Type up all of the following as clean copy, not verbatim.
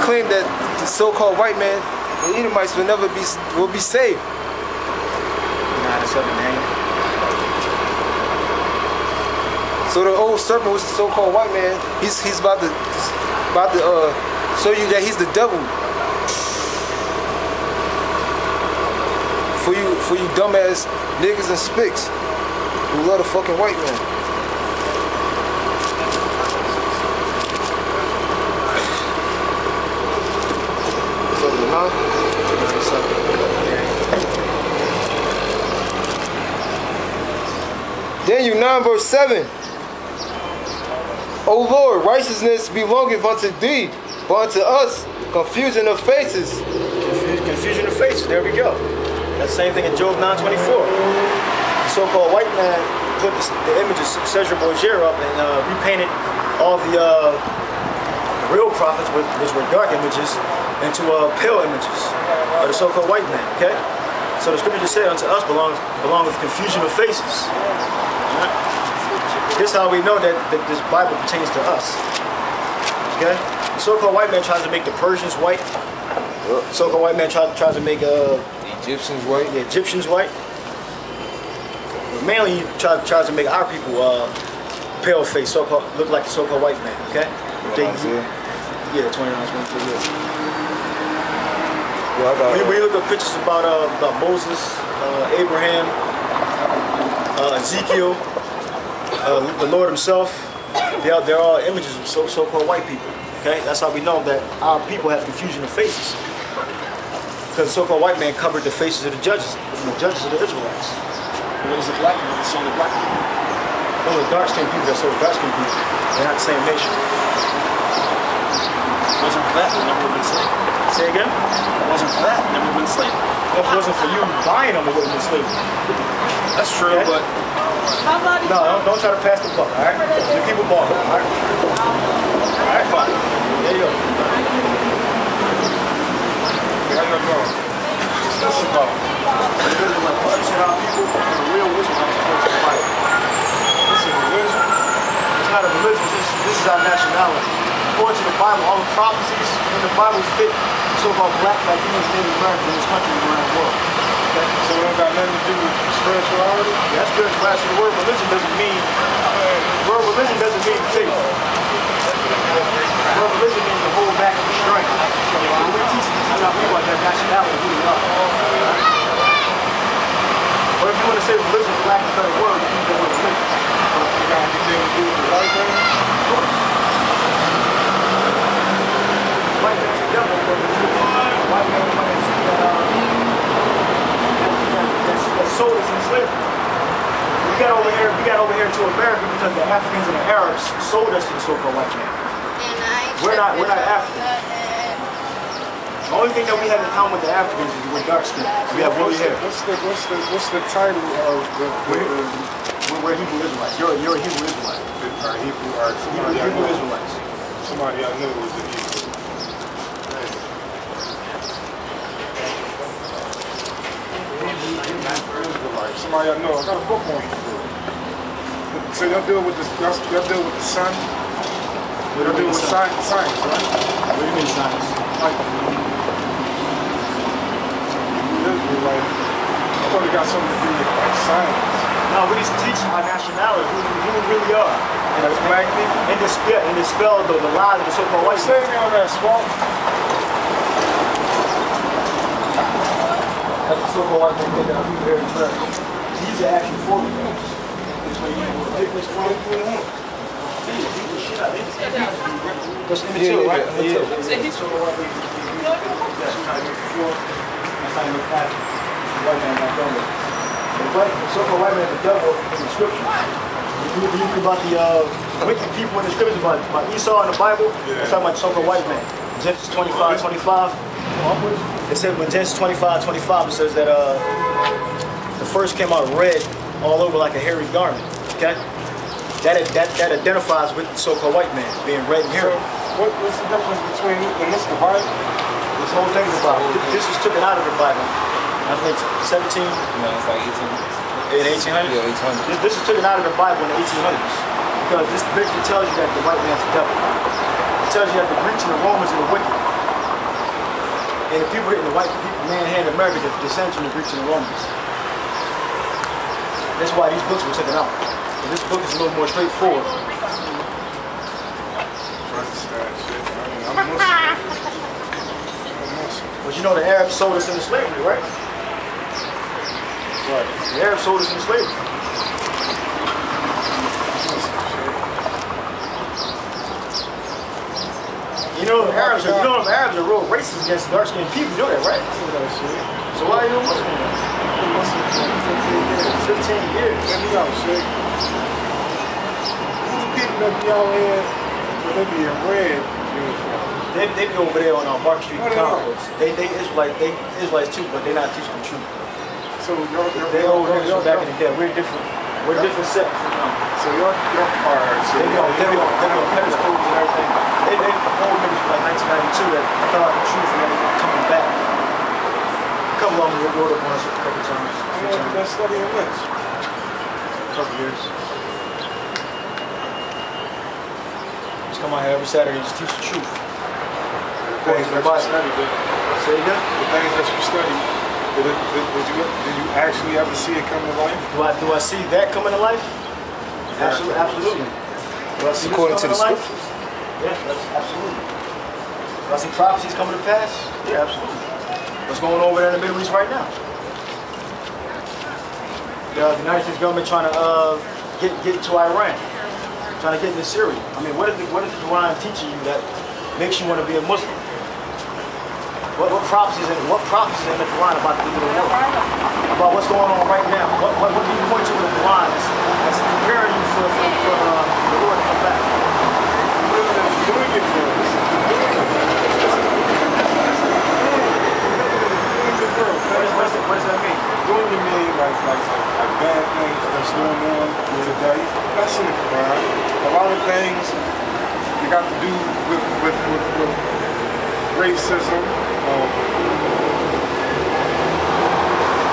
claim that the so-called white man, the Edomites, will be saved. Nah, that's up in name. So the old serpent was the so-called white man. He's about to show you that he's the devil. For you dumbass niggas and spicks who love the fucking white man. Daniel 9 verse 7. O Lord, righteousness belongeth unto thee, but unto us confusion of faces. Confusion of faces, there we go. That's the same thing in Job 9:24. The so-called white man put the image of Caesar Borgia up and repainted all the real prophets, which were dark images, into pale images of the so-called white man, okay? So the scripture just said, unto us belong with confusion of faces. Right? This is how we know that this Bible pertains to us. Okay? The so-called white man tries to make the Persians white. The so-called white man tries to make the Egyptians white. The Egyptians white. But mainly he tries to make our people pale face, look like the so-called white man. Okay? Yeah, 29, 23 years. We look at pictures about Moses, Abraham, Ezekiel, the Lord himself. They're all images of so-called white people. Okay, that's how we know that our people have confusion of faces. Because the so-called white man covered the faces of the judges of the Israelites. What is the black man? It's only black people. Those are dark-skinned people. They're sort of dark-skinned people. They're not the same nation. Wasn't for that, never would have been slavery. Say again? Wasn't for that, never would have been slavery. If it wasn't for you buying them, it wouldn't have been slavery. That's true, okay? But no, don't try to pass the buck, alright? The people bought it, alright? Alright, fine. There you go. How you going? this is about understand our people and the real wisdom how to approach the Bible. This is religion. It's not a religion, this is our nationality. According to the Bible, all the prophecies in the Bible fit so-called black Latinos, Native Americans in this country and around the world. Okay? So it don't got nothing to do with spirituality? Yeah, that's spirituality. The word religion doesn't mean faith. The word religion means to hold back and restrain. When we teach our people about their nationality, who they are. Or if you want to say religion for lack of a better word, you use the word religion. You got anything to do with the right thing? Of course. White man's the devil, but the white man that sold us in slavery. We got over here to America because the Africans and the Arabs sold us to the so-called white man. We're not Africans. The only thing that we have in common with the Africans is we're dark skinned. We have woolly hair. What's the title of the we're Hebrew Israelites. You're a Hebrew Israelite. Hebrew Israelites. Somebody I knew was a Hebrew. Somebody I know. I got a book on you. So y'all deal with the sun? Y'all deal with science, right? What do you mean science? Like, I thought it got something to do with like science. No, we just teach our nationality, who we really are. And that's black people? And dispel the lies of the so-called white Say me on that, Swamp. That's the so-called white man think that I'm very correct. These are actually 40 points. That's immature, right? Yeah. The so-called white man is the devil in the scripture. You read about the wicked people in the scriptures, about Esau in the Bible, it's talking about the so-called white man. Genesis 25:25. It said when Genesis 25:25, it says that the first came out red all over like a hairy garment. Okay? That identifies with the so-called white man, being red and hairy. So, what's the difference between this and the Bible? This whole thing is about this was taken out of the Bible. I think 17. No, it's like 1800s. In 1800s? Yeah, 1800s. This was taken out of the Bible in the 1800s. Because this basically tells you that the white man's the devil. It tells you that the Greeks and the Romans are the wicked. white people, man here in America, the descends from the Greeks and the Romans. That's why these books were taken out. So this book is a little more straightforward. I'm Muslim. But you know the Arabs sold us into slavery, right? Right. The Arabs sold us into slavery. You know the Arabs are real racist against dark-skinned people. You know that, right? So why are you a Muslim? 15 years. Let me out, shit. Who the people that be out here, but they be in red uniforms? They be over there on Market Street No, no, no. Conference. They Israelites too, but they're not teaching the truth. So They old niggas from back in the day. We're different. We're different sects. So y'all are. So They be on pedestals and everything. They old niggas from like 1992 that found out the truth and then coming back. A couple of them wrote up on us a couple times. That's studying which? A couple years. Just come out here every Saturday and just teach the truth. The things that you study, Say again? the things that you study, did you actually ever see it come to life? Do I see that coming to life? Absolutely. Absolutely. Do I see According this to the coming life? scriptures. Yeah, that's absolutely. Do I see prophecies coming to pass? Yeah, absolutely. What's going on over there in the Middle East right now? The United States government trying to get to Iran, trying to get into Syria. I mean, what is the Quran teaching you that makes you want to be a Muslim? What prophecies in the Quran about the end of the world? About what's going on right now? What do you point to in the Quran that's preparing you for the Lord to come back? Doing it for us. What does that mean? Doing it mean like bad things that's going on today. That's in the Quran. A lot of things you got to do with racism,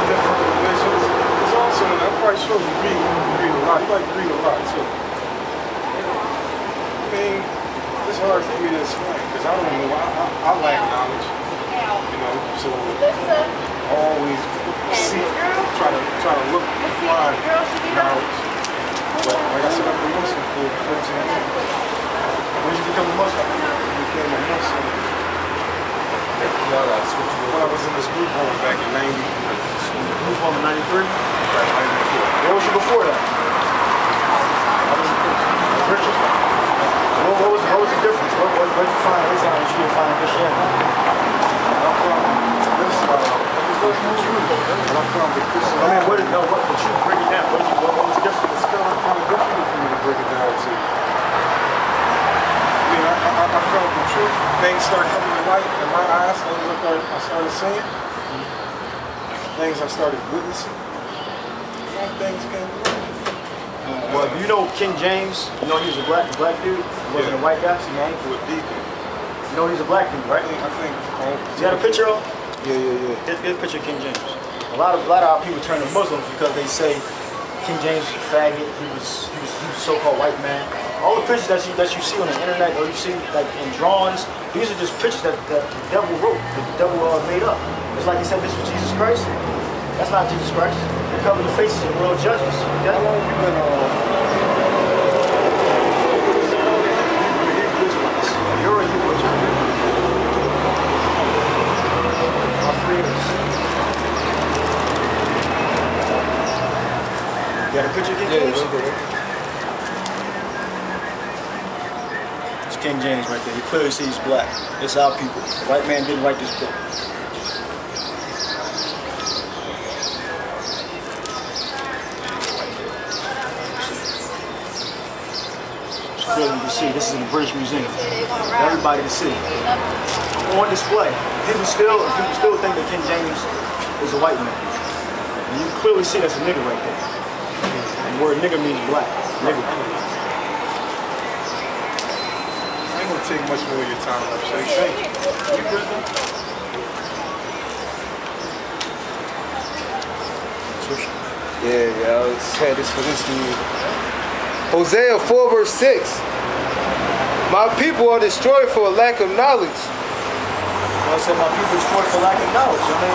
different religions. It's also, I'm quite sure you read a lot. You like to read a lot too. I mean, it's hard for me to explain because I don't know. I lack knowledge. You know, so I always try to look and find knowledge. But like I said, I've been Muslim for 14 years. When did you become a Muslim? I became a Muslim when I was in this group home back in 90. Group home in 93? Right, 94. Where was you before that? I was a Christian. What was the difference? What did you find Islam that you didn't find in Christianity? I'm from this I'm from the Christian. I mean, but you break it down. What was different? It's kind of difficult for me to break it down to. I mean, I felt the truth. Things started coming to light in my eyes. I started seeing. Things I started witnessing. Some things came to light. Well, you know King James? You know he was a black dude? He wasn't a white guy? My uncle was deacon. You know he's a black dude, right? I think. You got a picture of him? Yeah. Here's a picture of King James. A lot of our people turn to Muslims because they say King James was a faggot. He was a so-called white man. All the pictures that you see on the internet or you see like in drawings, these are just pictures that the devil wrote, that the devil made up. It's like he said this was Jesus Christ. That's not Jesus Christ. They cover the faces of real judges. How long have you been You're a Hebrew Israelite. About 3 years. You got a picture of King James? It's King James right there. You clearly see he's black. It's our people. The white man didn't write this book. Clearly you can see this is in the British Museum. For everybody to see. On display. People still think that King James is a white man. And you clearly see that's a nigga right there. And the word nigga means black. Nigga. I ain't gonna take much more of your time up, Shay. Thank you. You good though? Yeah, I just had this for this dude. Hosea 4 verse 6. My people are destroyed for a lack of knowledge. Well, said, my people destroyed for lack of knowledge. I mean,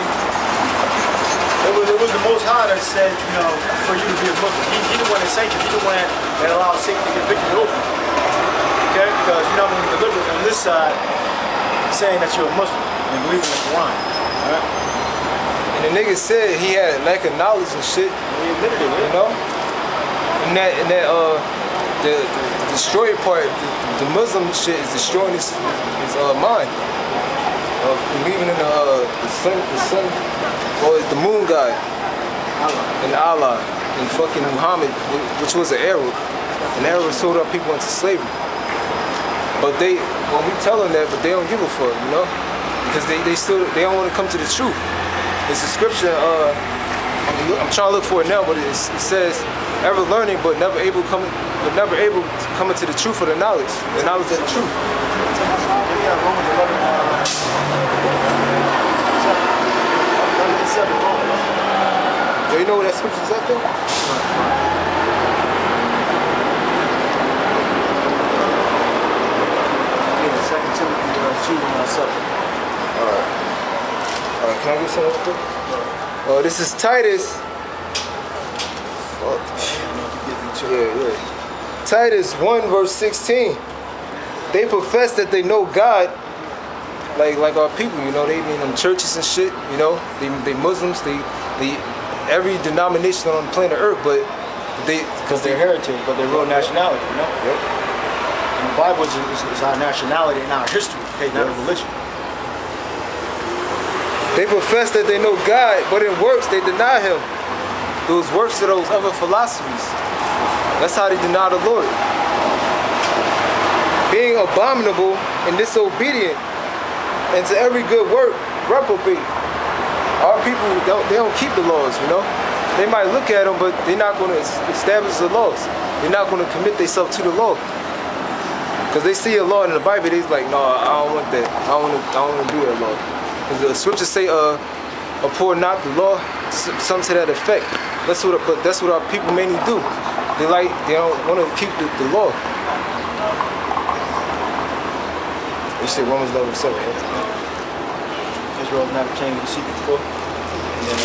it was the Most High that said, you know, for you to be a Muslim. He the one that sanctioned, he the one that allowed Satan to get victory over you. Okay? Because you're not going to be delivered on this side saying that you're a Muslim and believe in the Quran. Alright? And the nigga said he had lack of knowledge and shit. He admitted it, you know? And that the destroyer part, the Muslim shit is destroying his mind. Believing in the sun, or the moon god, and Allah, and fucking Muhammad, which was an Arab. And Arabs sold our people into slavery. But we tell them that, but they don't give a fuck, you know? Because they don't want to come to the truth. It's a scripture, I'm trying to look for it now, but it says, ever learning but never able to come into the truth of the knowledge of the truth. Do you know where that scripture is at though? Alright, can I get some real quick? This is Titus. Yeah. Titus 1 verse 16. They profess that they know God, like our people, you know, they be in them churches and shit, you know, they Muslims, they every denomination on the planet Earth, but because they're heritage, but they're real nationality, you know? Yep. And the Bible is our nationality and our history, okay, not a religion. They profess that they know God, but in works they deny Him. Those works are those other philosophies. That's how they deny the Lord. Being abominable and disobedient, and to every good work reprobate. Our people they don't keep the laws, you know. They might look at them, but they're not going to establish the laws. They're not going to commit themselves to the law. Because they see a law in the Bible, they're like, no, I don't want that. I don't want to do that law. Because the scriptures say, abhor not the law, some to that effect. That's what our people mainly do. They don't want to keep the law. You say Romans 11:7. Israel never came to seek before. And then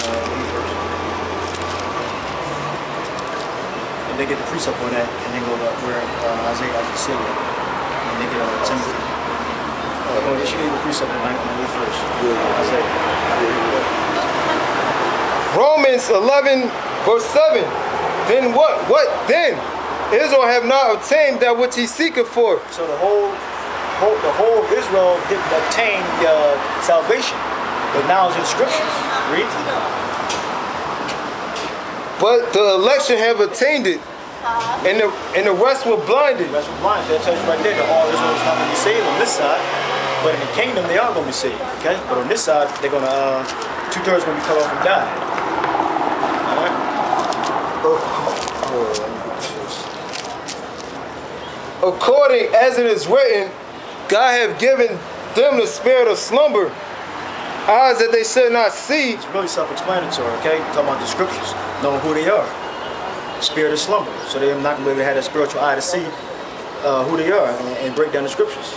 and they get the precept on that, and then go where Isaiah actually said that, and they get Timothy. They should give the precept on that first. Isaiah. Romans 11 verse 7. Then what? What then? Israel have not obtained that which he seeketh for. So the whole of Israel didn't obtain salvation, but now it's in scriptures. Read. But the election have attained it, and the rest were blinded. The rest were blinded. That tells you right there that all Israel is not going to be saved on this side, but in the kingdom they are going to be saved. Okay, but on this side they're going to 2/3 going to be cut off and die. All right. According as it is written, God have given them the spirit of slumber, eyes that they should not see. It's really self-explanatory, okay? Talking about the scriptures, knowing who they are. Spirit of slumber. So they're not going to be able to have that spiritual eye to see who they are and break down the scriptures.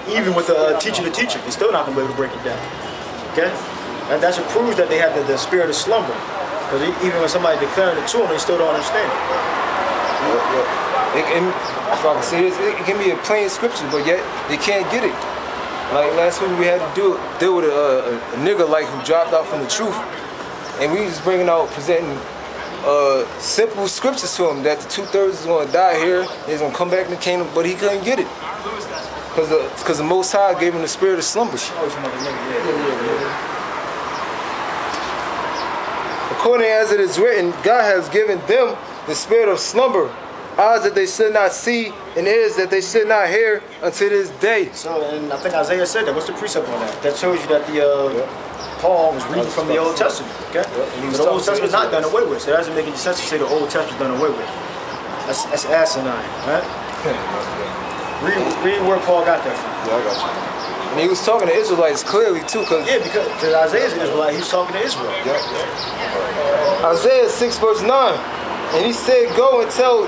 Even with a teacher to teacher, they're still not going to be able to break it down. Okay? And that's what proves that they have the spirit of slumber. Because even when somebody declaring it to them, they still don't understand it. If I can say this, it can be a plain scripture, but yet they can't get it. Like last week we had to deal with a nigga like who dropped out from the truth, and we was presenting simple scriptures to him that the 2/3 is going to die here, he's going to come back in the kingdom, but he couldn't get it because the Most High gave him the spirit of slumber. According as it is written, God has given them the spirit of slumber, eyes that they should not see, and ears that they should not hear until this day. So, and I think Isaiah said that. What's the precept on that? That shows you that Paul was reading from the Old Testament. Okay, but the Old Testament's not done away with. So it doesn't make any sense to say the Old Testament's done away with. That's asinine, right? Read where Paul got that from. Yeah, I got you. And he was talking to Israelites clearly too, because Isaiah's an Israelite. He's talking to Israel. Isaiah 6 verse 9, and he said, "Go and tell